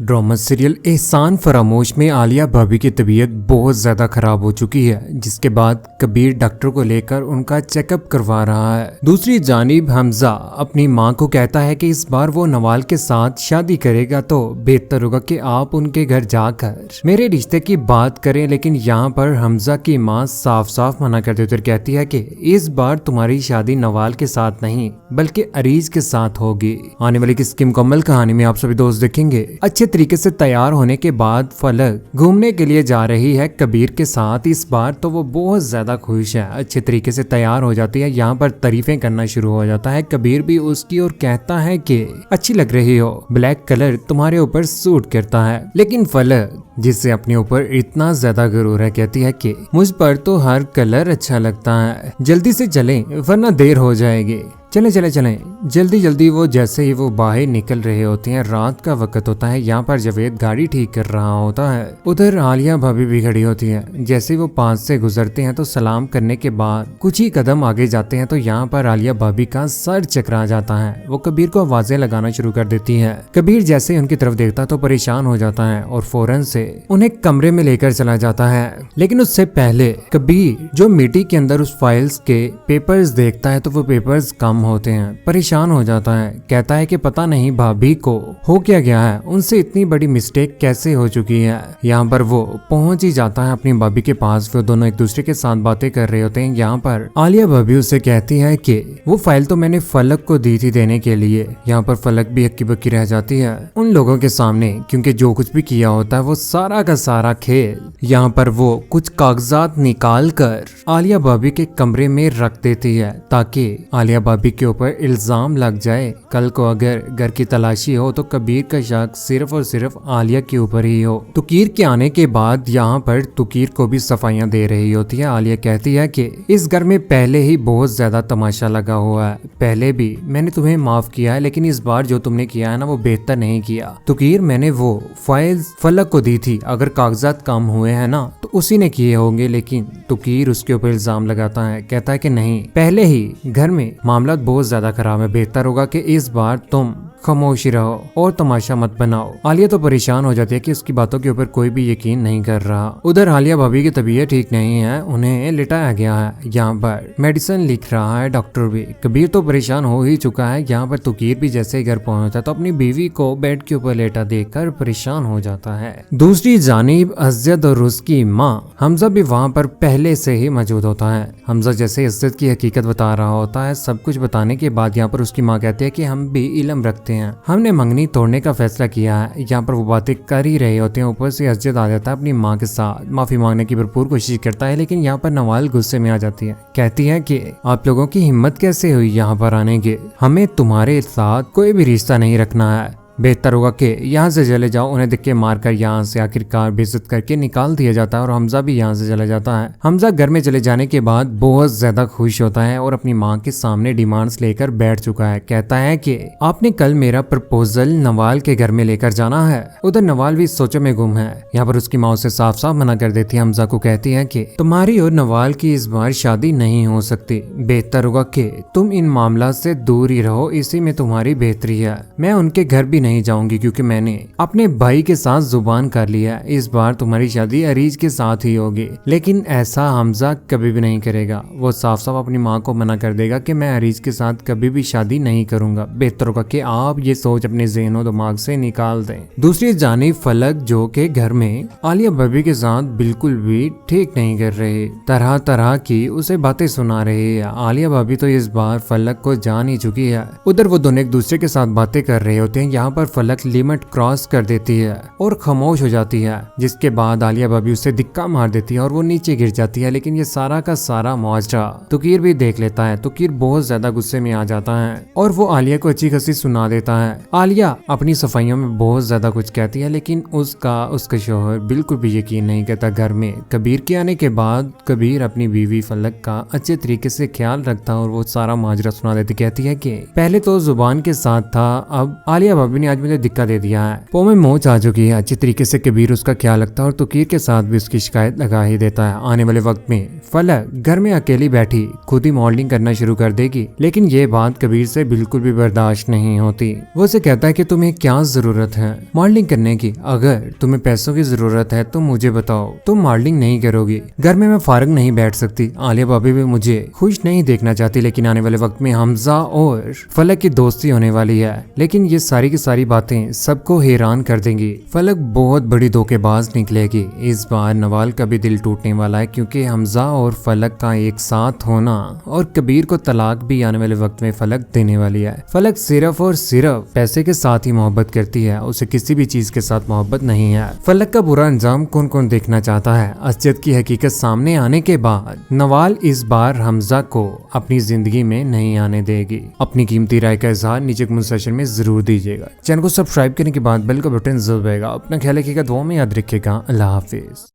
Drama serial एहसान फरामोश में आलिया भाभी की तबीयत बहुत ज्यादा खराब हो चुकी है, जिसके बाद कबीर डॉक्टर को लेकर उनका चेकअप करवा रहा है। दूसरी जानिब हमजा अपनी मां को कहता है कि इस बार वो नवाल के साथ शादी करेगा तो बेहतर होगा कि आप उनके घर जाकर मेरे रिश्ते की बात करें, लेकिन यहाँ पर हमजा की मां साफ साफ मना कर देती और कहती है कि इस बार तुम्हारी शादी नवाल के साथ नहीं बल्कि अरीज के साथ होगी। आने वाली किसकी मुकम्मल कहानी में आप सभी दोस्त देखेंगे। अच्छे तरीके से तैयार होने के बाद फलक घूमने के लिए जा रही है कबीर के साथ। इस बार तो वो बहुत ज्यादा खुश है, अच्छे तरीके से तैयार हो जाती है। यहाँ पर तारीफें करना शुरू हो जाता है कबीर भी उसकी और कहता है कि अच्छी लग रही हो, ब्लैक कलर तुम्हारे ऊपर सूट करता है। लेकिन फलक जिससे अपने ऊपर इतना ज्यादा गुरूर है कहती है कि मुझ पर तो हर कलर अच्छा लगता है, जल्दी से चलें वरना देर हो जाएगी। चले चले चले जल्दी जल्दी। वो जैसे ही वो बाहर निकल रहे होते हैं, रात का वक्त होता है। यहाँ पर जवेद गाड़ी ठीक कर रहा होता है, उधर आलिया भाभी भी खड़ी होती है। जैसे ही वो पास से गुजरते हैं तो सलाम करने के बाद कुछ ही कदम आगे जाते हैं तो यहाँ पर आलिया भाभी का सर चकरा जाता है। वो कबीर को आवाजें लगाना शुरू कर देती है। कबीर जैसे ही उनकी तरफ देखता तो परेशान हो जाता है और फौरन से उन्हें कमरे में लेकर चला जाता है। लेकिन उससे पहले कबीर जो मिट्टी के अंदर उस फाइल्स के पेपर्स देखता है तो वो पेपर्स कम होते हैं, परेशान हो जाता है। कहता है कि पता नहीं भाभी को हो क्या गया है, उनसे इतनी बड़ी मिस्टेक कैसे हो चुकी है। यहाँ पर वो पहुंच ही जाता है अपनी भाभी के पास। वो दोनों एक दूसरे के साथ बातें कर रहे होते हैं। यहाँ पर आलिया भाभी उससे कहती है कि वो फाइल तो मैंने फलक को दी थी देने के लिए। यहाँ पर फलक भी हक्की बक्की रह जाती है उन लोगों के सामने, क्योंकि जो कुछ भी किया होता है वो सारा का सारा खेल। यहाँ पर वो कुछ कागजात निकाल कर आलिया भाभी के कमरे में रख देती है ताकि आलिया भाभी के ऊपर इल्जाम लग जाए। कल को अगर घर की तलाशी हो तो कबीर का शक सिर्फ और सिर्फ आलिया के ऊपर ही हो। तुकीर के आने के बाद यहाँ पर तुकीर को भी सफाइयां दे रही होती है। आलिया कहती है कि इस घर में पहले ही बहुत ज्यादा तमाशा लगा हुआ है, पहले भी मैंने तुम्हें माफ किया है, लेकिन इस बार जो तुमने किया है ना वो बेहतर नहीं किया। तुकीर मैंने वो फाइल्स फलक को दी थी, अगर कागजात कम हुए हैं ना तो उसी ने किए होंगे। लेकिन तुकीर उसके ऊपर इल्जाम लगाता है, कहता है कि नहीं, पहले ही घर में मामला बहुत ज्यादा खराब है, बेहतर होगा कि इस बार तुम खामोशी रहो और तमाशा मत बनाओ। आलिया तो परेशान हो जाती है कि उसकी बातों के ऊपर कोई भी यकीन नहीं कर रहा। उधर आलिया भाभी की तबीयत ठीक नहीं है, उन्हें लिटाया गया है। यहाँ पर मेडिसिन लिख रहा है डॉक्टर भी। कबीर तो परेशान हो ही चुका है। यहाँ पर तुकीर भी जैसे ही घर पहुंचता तो अपनी बीवी को बेड के ऊपर लेटा देखकर परेशान हो जाता है। दूसरी जानिब अज़्ज़त और उसकी माँ हमजा भी वहाँ पर पहले से ही मौजूद होता है। हमजा जैसे इज्जत की हकीकत बता रहा होता है, सब कुछ बताने के बाद यहाँ पर उसकी माँ कहती है कि हम भी इल्म रखते हैं, हमने मंगनी तोड़ने का फैसला किया है। यहाँ पर वो बातें कर ही रहे होते हैं, ऊपर से अज़्ज़त आ जाता है अपनी माँ के साथ, माफी मांगने की भरपूर कोशिश करता है। लेकिन यहाँ पर नवाल गुस्से में आ जाती है, कहती है कि आप लोगों की हिम्मत कैसे हुई यहाँ पर आने की, हमें तुम्हारे साथ कोई भी रिश्ता नहीं रखना है, बेहतर होगा कि यहाँ से चले जाओ। उन्हें धक्के मारकर यहाँ से आखिरकार बेइज्जत करके निकाल दिया जाता है और हमजा भी यहाँ से चला जाता है। हमजा घर में चले जाने के बाद बहुत ज्यादा खुश होता है और अपनी माँ के सामने डिमांड्स लेकर बैठ चुका है। कहता है कि आपने कल मेरा प्रपोजल नवाल के घर में लेकर जाना है। उधर नवाल भी सोचों में गुम है। यहाँ पर उसकी माँ उसे साफ साफ मना कर देती है। हमजा को कहती है कि तुम्हारी और नवाल की इस बार शादी नहीं हो सकती, बेहतर होगा कि तुम इन मामला से दूर ही रहो, इसी में तुम्हारी बेहतरी है। मैं उनके घर भी नहीं जाऊंगी क्योंकि मैंने अपने भाई के साथ जुबान कर लिया, इस बार तुम्हारी शादी अरीज के साथ ही होगी। लेकिन ऐसा हमजा कभी भी नहीं करेगा। वो साफ साफ अपनी माँ को मना कर देगा कि मैं अरीज के साथ कभी भी शादी नहीं करूंगा, बेहतर होगा कि आप ये सोच अपने ज़हन दिमाग से निकाल दें। दूसरी जानिब फलक जो के घर में आलिया भाभी के साथ बिल्कुल भी ठीक नहीं कर रहे, तरह तरह की उसे बातें सुना रहे हैं। आलिया भाभी तो इस बार फलक को जान ही चुकी है। उधर वो दोनों एक दूसरे के साथ बातें कर रहे होते हैं। यहाँ पर फलक लिमिट क्रॉस कर देती है और खामोश हो जाती है, जिसके बाद आलिया भाभी उसे धिक्का मार देती है और वो नीचे गिर जाती है। लेकिन ये सारा का सारा मुआवजा तुकीर भी देख लेता है। तुकीर बहुत ज्यादा गुस्से में आ जाता है और वो आलिया को अच्छी खासी सुना देता है। आलिया अपनी सफाइयों में बहुत ज्यादा कुछ कहती है, लेकिन उसका शौहर बिल्कुल भी यकीन नहीं करता। घर में कबीर के आने के बाद कबीर अपनी बीवी फलक का अच्छे तरीके से ख्याल रखता और वो सारा माजरा सुना देती। कहती है कि पहले तो जुबान के साथ था, अब आलिया भाभी ने आज मुझे धक्का दे दिया है। पो में मोच आ चुकी है। अच्छी तरीके से कबीर उसका ख्याल रखता है और तकीर के साथ भी उसकी शिकायत लगा ही देता है। आने वाले वक्त में फलक घर में अकेली बैठी खुद ही मॉडलिंग करना शुरू कर देगी, लेकिन ये बात कबीर से बिल्कुल भी बर्दाश्त नहीं होती। वो उसे कहता है कि तुम्हें क्या जरूरत है मॉडलिंग करने की? अगर तुम्हें पैसों की जरूरत है तो मुझे बताओ, तुम मॉडलिंग नहीं करोगी। घर में मैं फारग नहीं बैठ सकती। आलिया भाभी भी मुझे खुश नहीं देखना चाहती, लेकिन आने वाले वक्त में हमजा और फलक की दोस्ती होने वाली है। लेकिन ये सारी की सारी बातें सबको हैरान कर देंगी। फलक बहुत बड़ी धोखेबाज निकलेगी। इस बार नवाल का भी दिल टूटने वाला है, क्योंकि हमजा और फलक का एक साथ होना और कबीर को तलाक भी आने वाले वक्त में फलक देने वाली है। फलक सिर्फ और सिर्फ पैसे के साथ ही मोहब्बत करती है, उसे किसी भी चीज के साथ मोहब्बत नहीं है। फलक का बुरा अंजाम कौन कौन देखना चाहता है? असलियत की हकीकत सामने आने के बाद नवाल इस बार हमजा को अपनी जिंदगी में नहीं आने देगी। अपनी कीमती राय का इजहार नीचे कमेंट सेक्शन में जरूर दीजिएगा। चैनल को सब्सक्राइब करने के बाद बेल का बटन जरूर दबाएगा। अपना ख्याल रखिएगा, दुआ में याद रखिएगा। अल्लाह हाफिज।